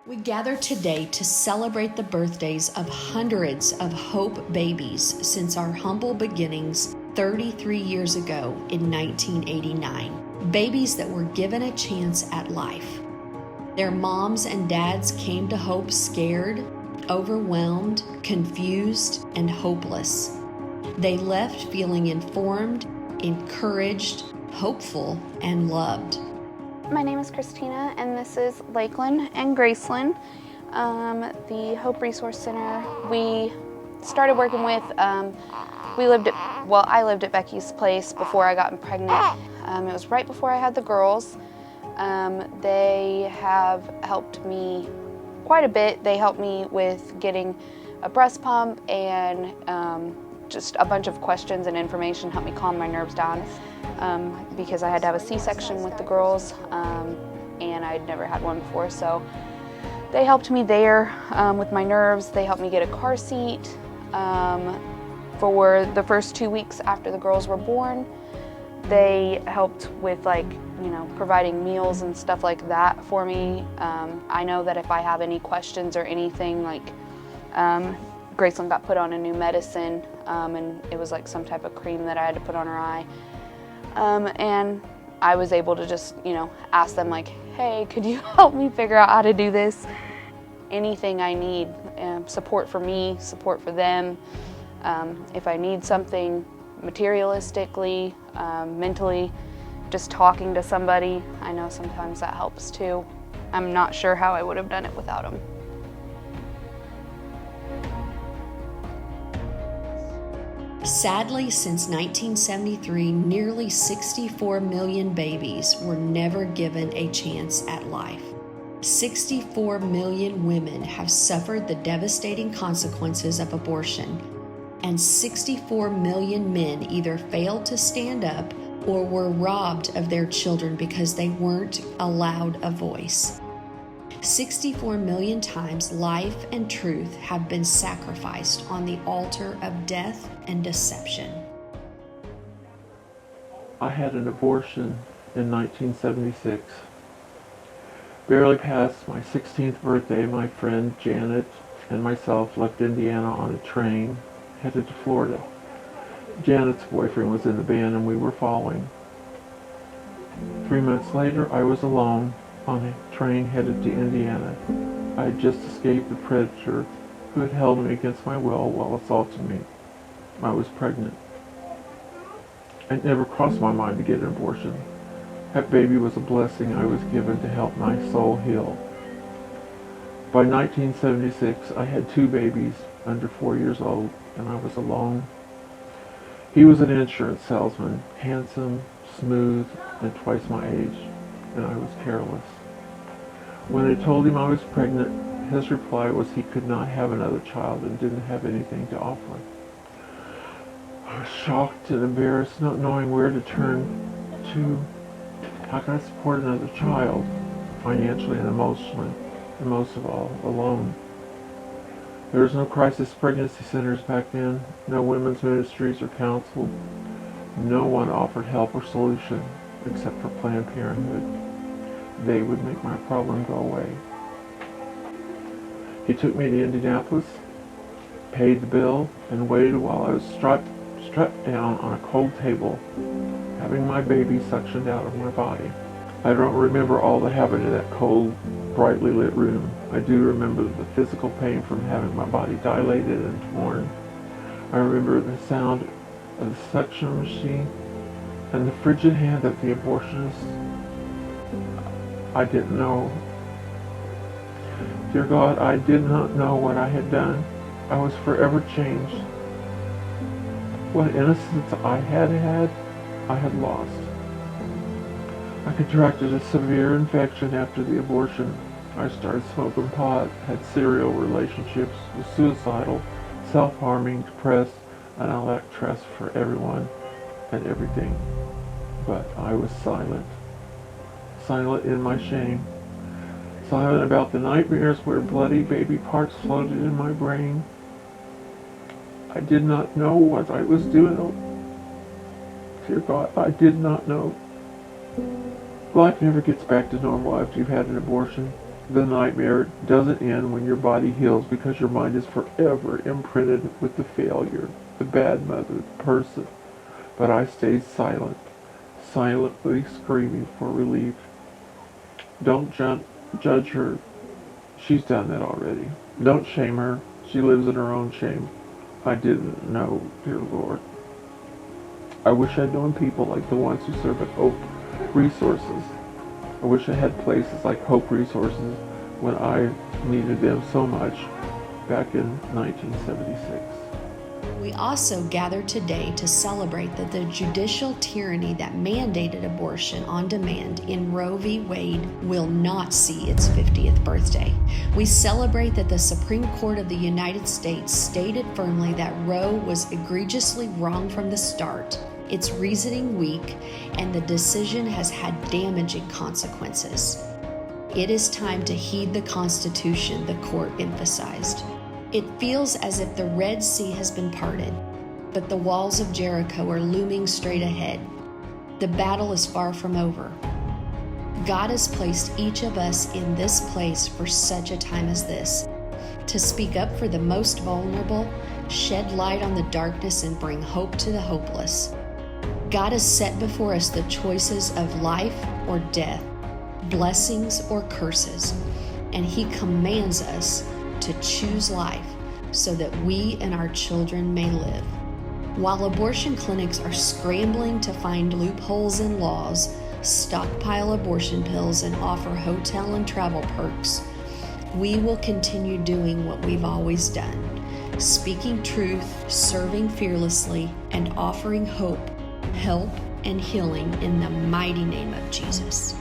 We gather today to celebrate the birthdays of hundreds of Hope babies since our humble beginnings 33 years ago in 1989. Babies that were given a chance at life. Their moms and dads came to Hope scared, overwhelmed, confused, and hopeless. They left feeling informed, encouraged, hopeful, and loved. My name is Christina, and this is Lakeland and Graceland, the Hope Resource Center. We started working with, I lived at Becky's place before I got pregnant. It was right before I had the girls. They have helped me quite a bit. They helped me with getting a breast pump and just a bunch of questions and information, helped me calm my nerves down. Because I had to have a C-section with the girls, and I'd never had one before, so they helped me there with my nerves. They helped me get a car seat for the first 2 weeks after the girls were born. They helped with providing meals and stuff like that for me. I know that if I have any questions or anything, Graceland got put on a new medicine, and it was like some type of cream that I had to put on her eye. And I was able to just, ask them hey, could you help me figure out how to do this? Anything I need, support for me, support for them. If I need something materialistically, mentally, just talking to somebody, I know sometimes that helps too. I'm not sure how I would have done it without them. Sadly, since 1973, nearly 64 million babies were never given a chance at life. 64 million women have suffered the devastating consequences of abortion, and 64 million men either failed to stand up or were robbed of their children because they weren't allowed a voice. 64 million times life and truth have been sacrificed on the altar of death and deception. I had an abortion in 1976. Barely past my 16th birthday, my friend Janet and myself left Indiana on a train headed to Florida. Janet's boyfriend was in the band and we were following. 3 months later, I was alone on a train headed to Indiana. I had just escaped the predator who had held me against my will while assaulting me. I was pregnant. It never crossed my mind to get an abortion. That baby was a blessing I was given to help my soul heal. By 1976, I had 2 babies under 4 years old, and I was alone. He was an insurance salesman, handsome, smooth, and twice my age, and I was careless. When I told him I was pregnant, his reply was he could not have another child and didn't have anything to offer. I was shocked and embarrassed, not knowing where to turn to. How could I support another child, financially and emotionally, and most of all, alone? There was no crisis pregnancy centers back then, no women's ministries or counsel. No one offered help or solution except for Planned Parenthood. They would make my problem go away. He took me to Indianapolis, paid the bill, and waited while I was strapped down on a cold table, having my baby suctioned out of my body. I don't remember all that happened in that cold, brightly lit room. I do remember the physical pain from having my body dilated and torn. I remember the sound of the suction machine and the frigid hand of the abortionist. I didn't know. Dear God, I did not know what I had done. I was forever changed. What innocence I had, I had lost. I contracted a severe infection after the abortion. I started smoking pot, had serial relationships, was suicidal, self-harming, depressed, and I lacked trust for everyone and everything. But I was silent. Silent in my shame. Silent about the nightmares where bloody baby parts floated in my brain. I did not know what I was doing. Dear God, I did not know. Life never gets back to normal after you've had an abortion. The nightmare doesn't end when your body heals, because your mind is forever imprinted with the failure, the bad mother, the person. But I stayed silent, silently screaming for relief. Don't judge her. She's done that already. Don't shame her. She lives in her own shame. I didn't know, dear Lord. I wish I'd known people like the ones who serve at Hope Resources. I wish I had places like Hope Resources when I needed them so much back in 1976. We also gather today to celebrate that the judicial tyranny that mandated abortion on demand in Roe v. Wade will not see its 50th birthday. We celebrate that the Supreme Court of the United States stated firmly that Roe was egregiously wrong from the start, its reasoning weak, and the decision has had damaging consequences. It is time to heed the Constitution, the court emphasized. It feels as if the Red Sea has been parted, but the walls of Jericho are looming straight ahead. The battle is far from over. God has placed each of us in this place for such a time as this, to speak up for the most vulnerable, shed light on the darkness, and bring hope to the hopeless. God has set before us the choices of life or death, blessings or curses, and He commands us to choose life so that we and our children may live. While abortion clinics are scrambling to find loopholes in laws, stockpile abortion pills, and offer hotel and travel perks, we will continue doing what we've always done, speaking truth, serving fearlessly, and offering hope, help, and healing in the mighty name of Jesus.